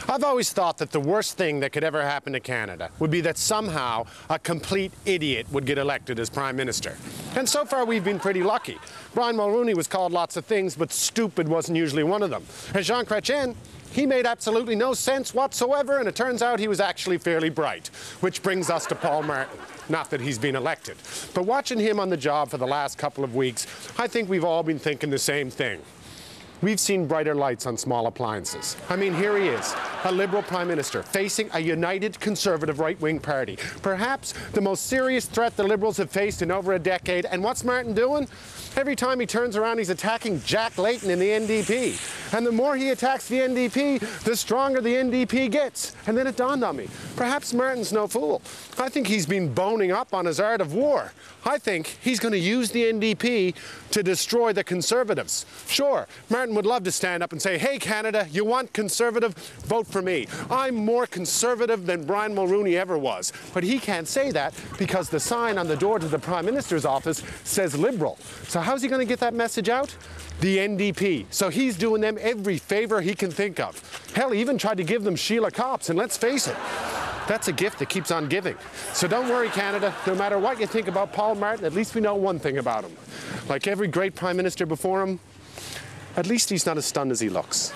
I've always thought that the worst thing that could ever happen to Canada would be that somehow a complete idiot would get elected as Prime Minister. And so far we've been pretty lucky. Brian Mulroney was called lots of things, but stupid wasn't usually one of them. And Jean Chrétien, he made absolutely no sense whatsoever, and it turns out he was actually fairly bright. Which brings us to Paul Martin. Not that he's been elected. But watching him on the job for the last couple of weeks, I think we've all been thinking the same thing. We've seen brighter lights on small appliances. I mean, here he is, a Liberal Prime Minister, facing a united Conservative right-wing party. Perhaps the most serious threat the Liberals have faced in over a decade. And what's Martin doing? Every time he turns around, he's attacking Jack Layton in the NDP. And the more he attacks the NDP, the stronger the NDP gets. And then it dawned on me, perhaps Martin's no fool. I think he's been boning up on his art of war. I think he's going to use the NDP to destroy the Conservatives. Sure, Martin would love to stand up and say, hey, Canada, you want Conservative? Vote for me. I'm more Conservative than Brian Mulroney ever was. But he can't say that because the sign on the door to the Prime Minister's office says Liberal. So how's he going to get that message out? The NDP. So he's doing them every favour he can think of. Hell, he even tried to give them Sheila Copps, and let's face it, that's a gift that keeps on giving. So don't worry, Canada. No matter what you think about Paul Martin, at least we know one thing about him. Like every great Prime Minister before him, at least he's not as stunned as he looks.